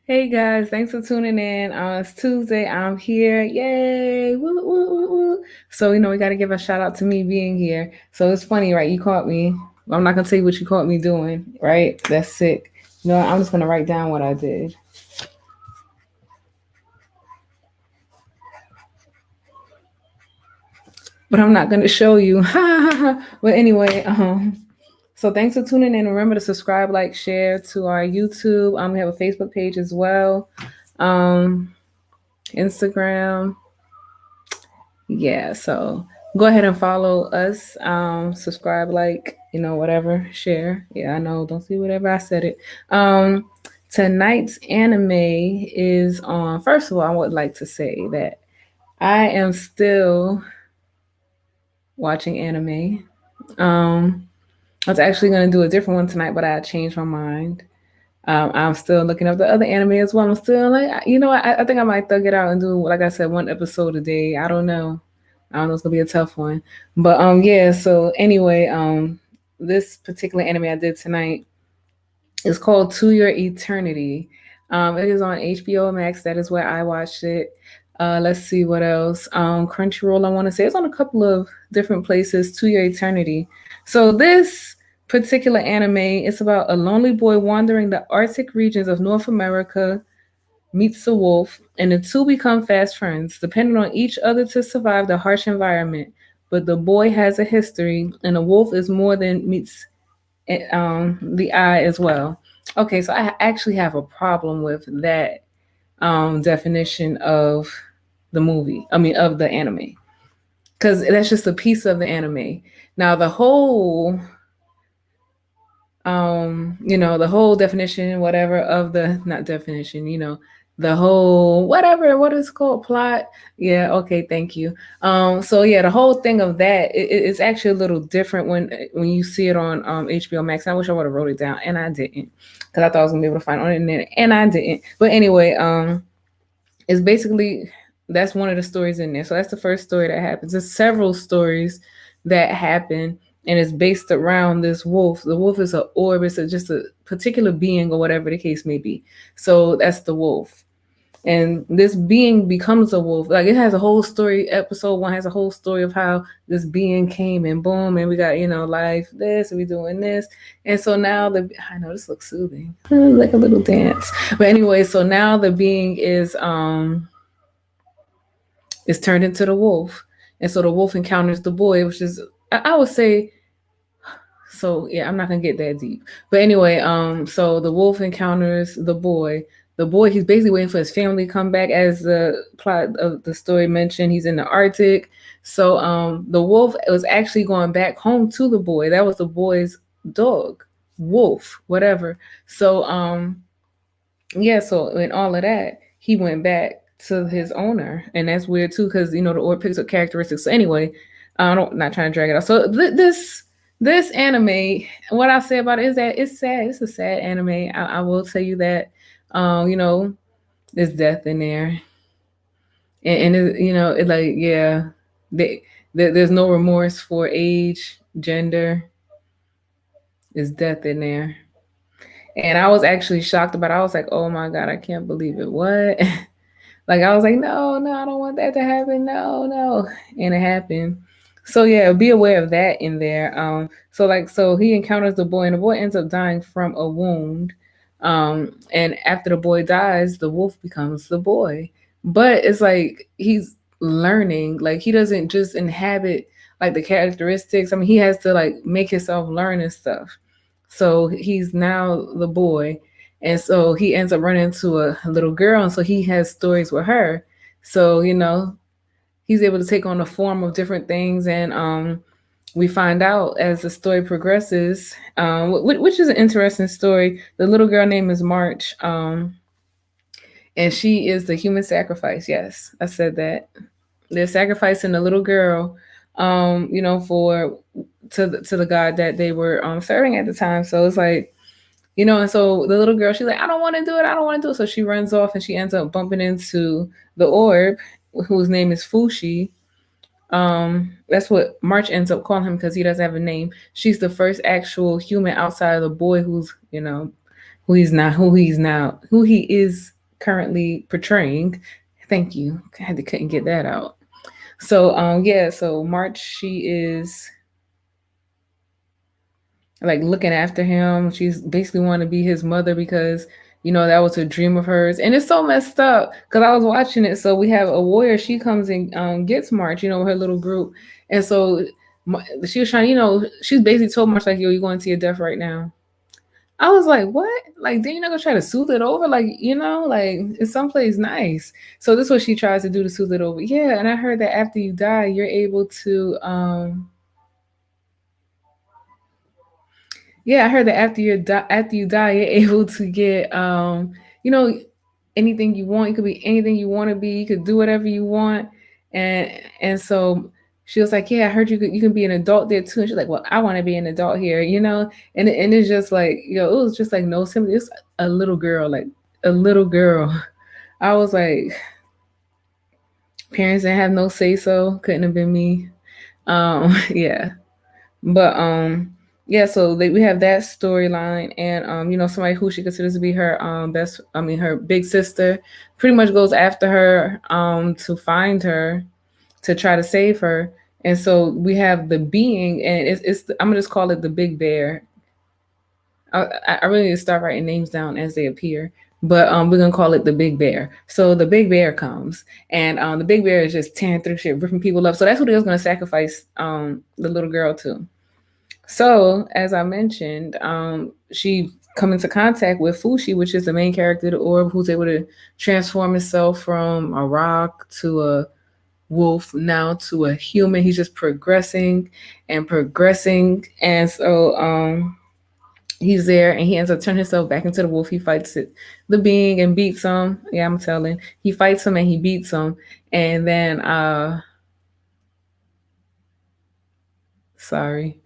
Hey guys, thanks for tuning in. It's Tuesday. I'm here. Yay! Woo, woo, woo, woo. So, we got to give a shout out to me being here. So, it's funny, right? You caught me. I'm not going to tell you what you caught me doing, right? That's sick. I'm just going to write down what I did. But I'm not going to show you. But anyway, so thanks for tuning in. Remember to subscribe, like, share to our YouTube. We have a Facebook page as well. Um, Instagram. Yeah, so go ahead and follow us. Subscribe, like, whatever, share. Yeah, I know. Don't see whatever I said it. Tonight's anime is on. First of all, I would like to say that I am still watching anime. I was actually going to do a different one tonight, but I changed my mind. I'm still looking up the other anime as well. I'm still like, I think I might thug it out and do, like I said, one episode a day. I don't know. I don't know. It's gonna be a tough one, but yeah. So anyway, this particular anime I did tonight is called To Your Eternity. It is on HBO Max. That is where I watched it. Let's see what else. Crunchyroll. I want to say it's on a couple of different places. To Your Eternity. So this particular anime is about a lonely boy wandering the Arctic regions of North America meets a wolf, and the two become fast friends, depending on each other to survive the harsh environment. But the boy has a history, and the wolf is more than meets the eye as well. Okay, so I actually have a problem with that definition of the movie. I mean, of the anime, because that's just a piece of the anime. Now, the whole the whole definition, whatever, of the not definition, the whole whatever, what is called plot. Yeah, okay, thank you. So yeah, the whole thing of that, it's actually a little different when you see it on HBO Max. I wish I would have wrote it down, and I didn't, because I thought I was gonna be able to find it on the internet, and I didn't. But anyway, it's basically that's one of the stories in there. So that's the first story that happens. There's several stories that happen, and it's based around this wolf. The wolf is an orb. It's just a particular being, or whatever the case may be. So that's the wolf. And this being becomes a wolf. Like, it has a whole story. Episode 1 has a whole story of how this being came and boom, and we got life this, and we doing this, and so now I know this looks soothing, like a little dance. But anyway, so now the being is turned into the wolf, and so the wolf encounters the boy, which is I would say. So yeah, I'm not gonna get that deep. But anyway, so the wolf encounters the boy. The boy, he's basically waiting for his family to come back, as the plot of the story mentioned. He's in the Arctic. So the wolf was actually going back home to the boy. That was the boy's dog, wolf, whatever. So yeah, so in all of that, he went back to his owner, and that's weird too, because the orb picks up characteristics. So anyway, I don't not trying to drag it out. So this anime, what I'll say about it is that it's sad. It's a sad anime. I will tell you that. There's death in there, and it like, yeah, there's no remorse for age, gender. There's death in there. And I was actually shocked about it. I was like, oh my God, I can't believe it. What? Like, I was like, no, no, I don't want that to happen. No, no. And it happened. So yeah, be aware of that in there. So he encounters the boy, and the boy ends up dying from a wound. And after the boy dies, the wolf becomes the boy. But it's like he's learning. Like, he doesn't just inhabit like the characteristics. I mean, he has to like make himself learn and stuff. So he's now the boy, and so he ends up running into a little girl, and so he has stories with her. So he's able to take on the form of different things, and we find out as the story progresses, which is an interesting story. The little girl name is March, and she is the human sacrifice. Yes, I said that. They're sacrificing the little girl, for to the god that they were serving at the time. So it's like, and so the little girl, she's like, I don't want to do it. I don't want to do it. So she runs off, and she ends up bumping into the orb, whose name is Fushi. That's what March ends up calling him, because he doesn't have a name. She's the first actual human outside of the boy, who's who he is currently portraying. Thank you. Couldn't get that out. So yeah, so March, she is like looking after him. She's basically want to be his mother because that was a dream of hers, and it's so messed up because I was watching it. So we have a warrior. She comes and gets March, with her little group, and so she was trying. She's basically told March like, "Yo, you're going to your death right now." I was like, "What? Like, then you're not gonna try to soothe it over? Like, like it's someplace nice." So this is what she tries to do to soothe it over. Yeah, and I heard that after you die, you're able to Yeah, I heard that after you die, you're able to get you know, anything you want. You could be anything you want to be. You could do whatever you want. And so she was like, "Yeah, I heard you can be an adult there too." And she's like, "Well, I want to be an adult here." And it's just like, it was just like no sympathy. It's a little girl, like a little girl. I was like, parents didn't have no say so. Couldn't have been me. Yeah. But yeah, so we have that storyline, and somebody who she considers to be her her big sister pretty much goes after her to find her, to try to save her. And so we have the being, and I'm gonna just call it the big bear. I really need to start writing names down as they appear, but we're gonna call it the big bear. So the big bear comes, and the big bear is just tearing through shit, ripping people up. So that's what he was gonna sacrifice the little girl to. So, as I mentioned, she come into contact with Fushi, which is the main character of the orb, who's able to transform himself from a rock to a wolf, now to a human. He's just progressing and progressing, and so he's there, and he ends up turning himself back into the wolf. He fights the being and beats him. Yeah, I'm telling. He fights him and he beats him, and then sorry.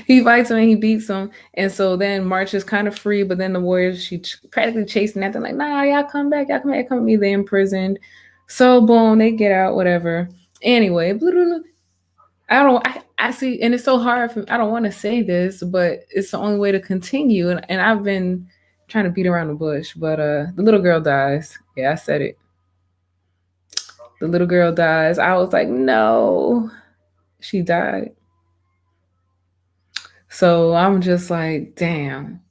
He fights him and he beats him. And so then March is kind of free, but then the Warriors, practically chasing at them, like, nah, y'all come back, y'all come with me. They imprisoned. So boom, they get out, whatever. Anyway, I see, and it's so hard for me. I don't want to say this, but it's the only way to continue. And I've been trying to beat around the bush, but the little girl dies. Yeah, I said it. The little girl dies. I was like, no, she died. So I'm just like, damn.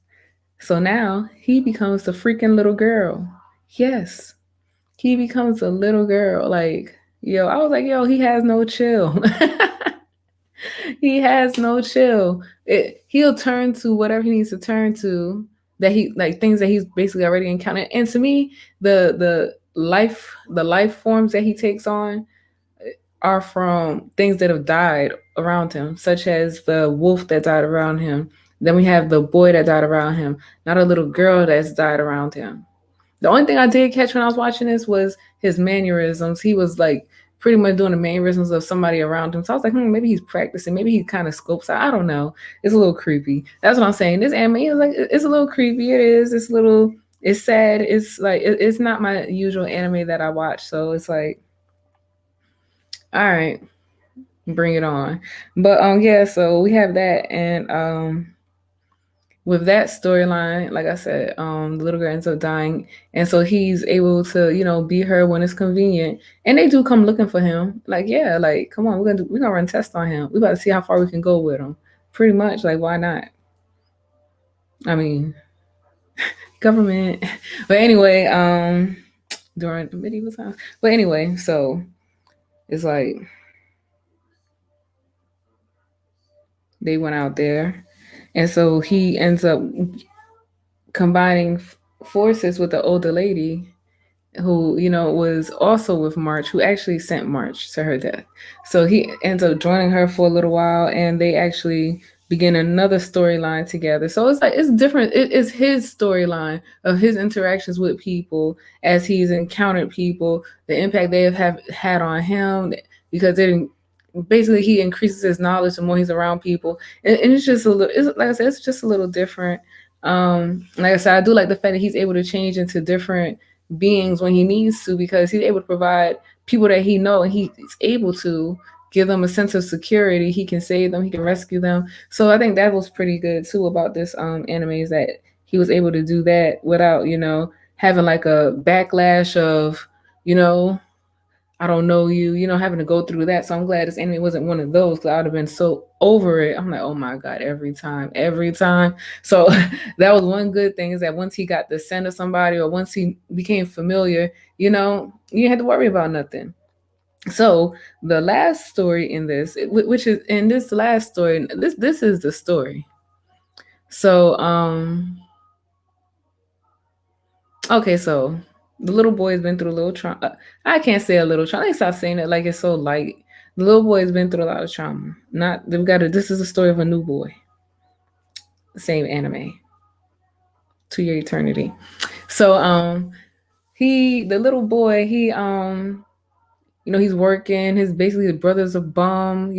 So now he becomes the freaking little girl. Yes, he becomes a little girl. Like, yo, I was like, yo, he has no chill. He has no chill. He'll turn to whatever he needs to turn to, that he like things that he's basically already encountered. And to me, the life forms that he takes on are from things that have died around him, such as the wolf that died around him. Then we have the boy that died around him, not a little girl that's died around him. The only thing I did catch when I was watching this was his mannerisms. He was like pretty much doing the mannerisms of somebody around him. So I was like, maybe he's practicing. Maybe he kind of scopes out. I don't know. It's a little creepy. That's what I'm saying. This anime is like, it's a little creepy. It is. It's a little. It's sad. It's like it's not my usual anime that I watch. So it's like, all right, bring it on. But yeah, so we have that, and with that storyline, like I said, the little girl ends up dying, and so he's able to, be her when it's convenient. And they do come looking for him. Like, yeah, like, come on, we're gonna run tests on him. We about to see how far we can go with him. Pretty much, like, why not? I mean, government. But anyway, during medieval times. But anyway, so it's like they went out there, and so he ends up combining forces with the older lady who was also with March, who actually sent March to her death. So he ends up joining her for a little while, and they actually begin another storyline together. So it's like it's different. It is his storyline of his interactions with people as he's encountered people, the impact they have had on him, because basically he increases his knowledge the more he's around people, and it's just a little. Like I said, it's just a little different. Like I said, I do like the fact that he's able to change into different beings when he needs to, because he's able to provide people that he know, and he's able to give them a sense of security. He can save them, he can rescue them. So I think that was pretty good too about this anime, is that he was able to do that without, having like a backlash of, you know, I don't know you, having to go through that. So I'm glad this anime wasn't one of those because I would have been so over it. I'm like, oh my God, every time, every time. So that was one good thing is that once he got the scent of somebody or once he became familiar, you didn't have to worry about nothing. So the last story in this, which is in this last story, this is the story. So okay, so the little boy's been through a little trauma. I can't say a little trauma. I stop saying it like it's so light. The little boy's been through a lot of trauma. Not they've got a. This is the story of a new boy. Same anime. To your eternity. So the little boy he's working. His basically the brother's a bum.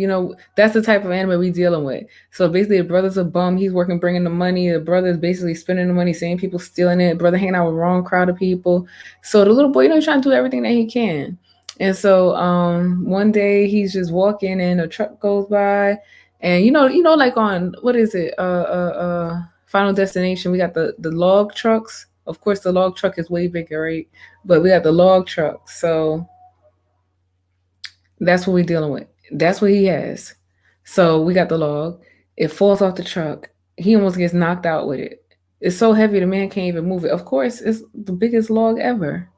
That's the type of anime we dealing with. So basically, the brother's a bum. He's working, bringing the money. The brother's basically spending the money, seeing people stealing it. Brother hanging out with the wrong crowd of people. So the little boy, he's trying to do everything that he can. And so one day he's just walking, and a truck goes by, and like on what is it? Final Destination. We got the log trucks. Of course, the log truck is way bigger, right? But we got the log truck. So that's what we're dealing with. That's what he has. So we got the log. It falls off the truck. He almost gets knocked out with it. It's so heavy the man can't even move it. Of course, it's the biggest log ever.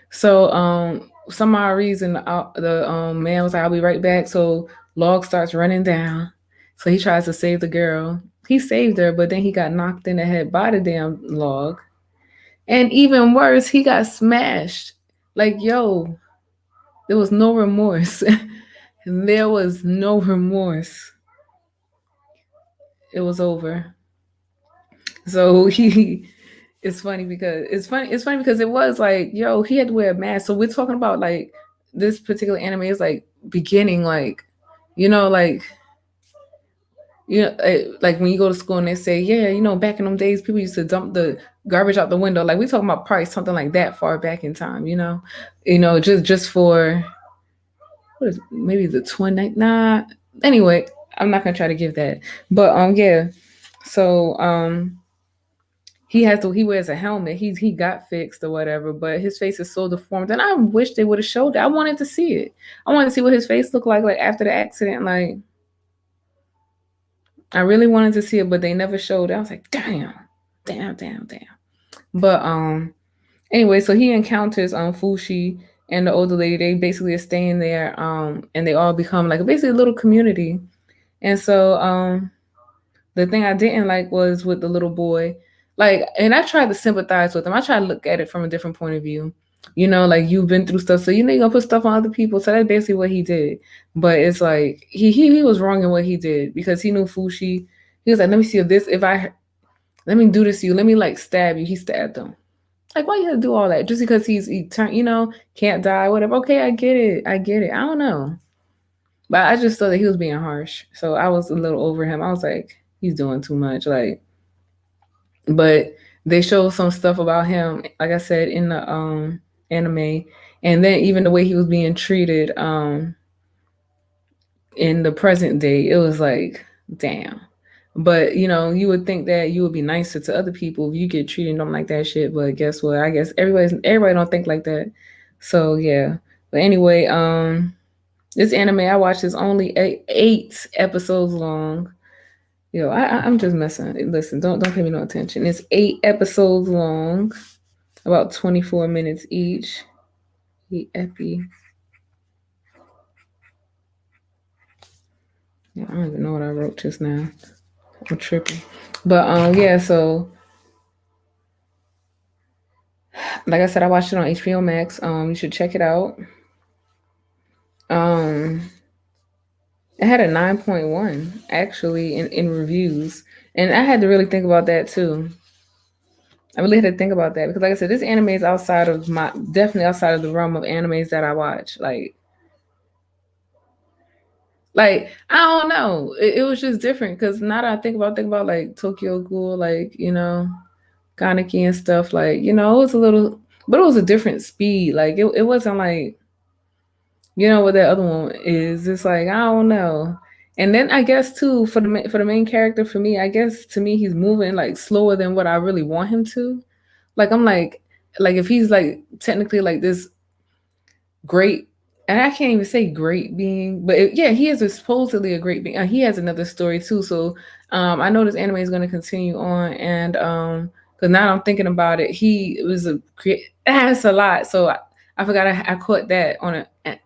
So some odd reason the man was like, "I'll be right back." So log starts running down. So he tries to save the girl. He saved her, but then he got knocked in the head by the damn log. And even worse, he got smashed. Like, yo, there was no remorse. There was no remorse. It was over. So he it's funny because it was like, yo, he had to wear a mask. So we're talking about like this particular anime is like beginning like, like like when you go to school and they say, yeah, back in them days, people used to dump the garbage out the window. Like we talking about probably something like that far back in time, just for what is maybe the 20 nah. Anyway, I'm not gonna try to give that. But yeah. So he wears a helmet. He got fixed or whatever, but his face is so deformed. And I wish they would have showed it. I wanted to see it. I wanted to see what his face looked like after the accident. Like I really wanted to see it, but they never showed it. I was like, damn, damn, damn, damn. But anyway, so he encounters Fushi and the older lady. They basically are staying there, and they all become like basically a little community. And so the thing I didn't like was with the little boy. Like, and I tried to sympathize with him. I tried to look at it from a different point of view. Like you've been through stuff, so you're gonna put stuff on other people. So that's basically what he did. But it's like he was wrong in what he did because he knew Fushi. He was like, let me see let me do this to you. Let me like stab you. He stabbed him. Like, why you have to do all that? Just because he turned, can't die, whatever. Okay, I get it. I get it. I don't know. But I just thought that he was being harsh. So I was a little over him. I was like, he's doing too much. Like, but they showed some stuff about him, like I said, in the anime. And then even the way he was being treated in the present day, it was like, damn. But you would think that you would be nicer to other people if you get treated them like that shit. But guess what? I guess everybody don't think like that. So yeah. But anyway, this anime I watched is only 8 episodes long. Yo, I'm just messing. Listen, don't pay me no attention. It's 8 episodes long, about 24 minutes each. 8 epi. Yeah, I don't even know what I wrote just now. I'm tripping. But yeah, so like I said, I watched it on HBO Max. You should check it out. It had a 9.1 actually in reviews. And I had to really think about that too. I really had to think about that because like I said, this anime is definitely outside of the realm of animes that I watch. Like I don't know. It was just different because now that I think about like Tokyo Ghoul, like, Kaneki and stuff, like, it was a little, but it was a different speed. Like it wasn't like, what that other one is. It's like, I don't know. And then I guess too for the main character for me, I guess to me he's moving like slower than what I really want him to. Like I'm like if he's like technically like this great, and I can't even say great being, but yeah, he is supposedly a great being. He has another story too. So I know this anime is going to continue on, and because now I'm thinking about it, he was a great. It has a lot, so I forgot I caught that on a.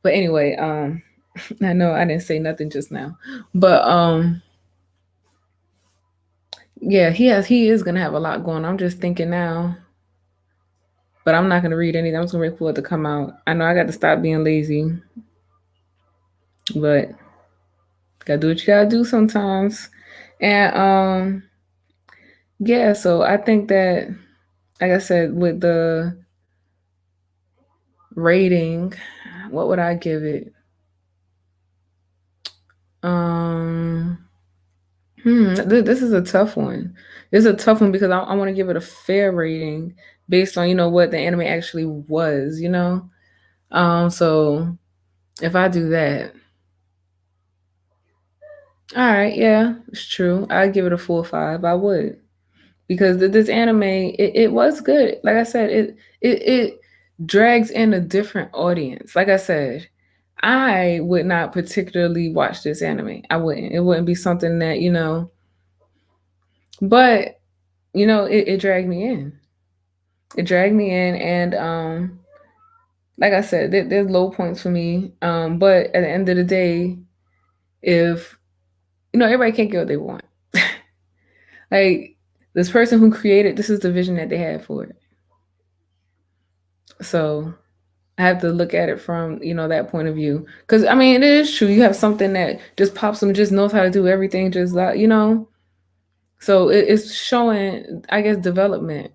But anyway, I know I didn't say nothing just now, but yeah, he is gonna have a lot going on. I'm just thinking now, but I'm not gonna read anything. I'm just gonna wait for it to come out. I know I got to stop being lazy, but gotta do what you gotta do sometimes. And yeah, so I think that like I said, with the rating, what would I give it? Um this is a tough one. This is a tough one because I want to give it a fair rating based on, what the anime actually was, so if I do that, all right, yeah, it's true. I'd give it a full five. I would. Because this anime, it was good. Like I said, it drags in a different audience. Like I said, I would not particularly watch this anime. I wouldn't. It wouldn't be something that but it dragged me in. It dragged me in, and like I said, there's low points for me. But at the end of the day, if everybody can't get what they want. Like this person who created this is the vision that they had for it. So I have to look at it from that point of view. Because I mean, it is true. You have something that just pops them, just knows how to do everything, just like. So it's showing, I guess, development.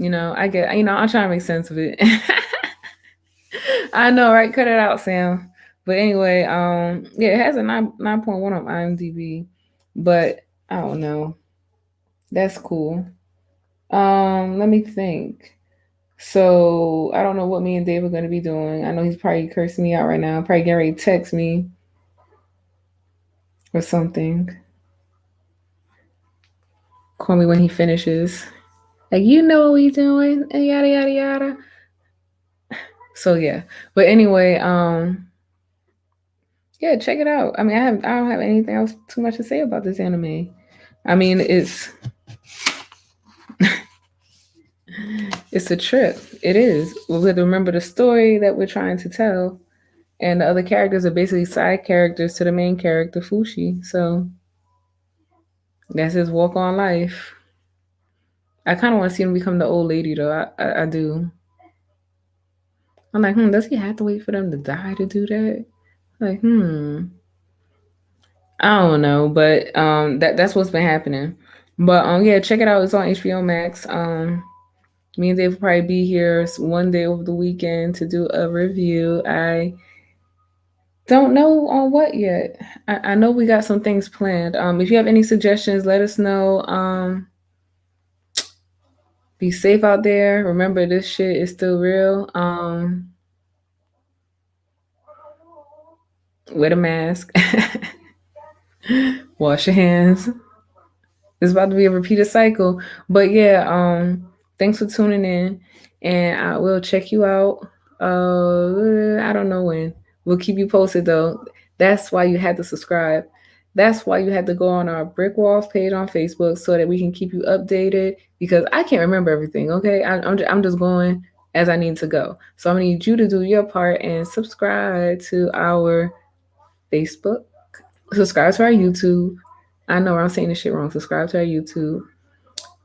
I get. I'm trying to make sense of it. I know, right? Cut it out, Sam. But anyway, yeah, it has a 9.1 on IMDb, but I don't know. That's cool. Let me think. So I don't know what me and Dave are gonna be doing. I know he's probably cursing me out right now. Probably getting ready to text me or something. Call me when he finishes. Like what we doing, and yada yada yada. So yeah. But anyway, yeah, check it out. I mean, I don't have anything else too much to say about this anime. I mean, it's a trip. It is. We have to remember the story that we're trying to tell. And the other characters are basically side characters to the main character, Fushi. So that's his walk on life. I kind of want to see him become the old lady, though. I do. I'm like, does he have to wait for them to die to do that? Like, I don't know, but that's what's been happening. But yeah, check it out. It's on HBO Max. Me and Dave will probably be here one day over the weekend to do a review. I don't know on what yet. I know we got some things planned. If you have any suggestions, let us know. Be safe out there. Remember, this shit is still real. Wear a mask. Wash your hands. It's about to be a repeated cycle. But yeah, thanks for tuning in. And I will check you out. I don't know when. We'll keep you posted though. That's why you had to subscribe. That's why you had to go on our BrickWalls page on Facebook so that we can keep you updated because I can't remember everything, okay? I'm just going as I need to go. So I'm going to need you to do your part and subscribe to our Facebook, subscribe to our YouTube. I know I'm saying this shit wrong. Subscribe to our YouTube.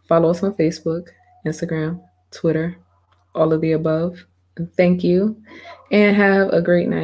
Follow us on Facebook, Instagram, Twitter, all of the above. Thank you, and have a great night.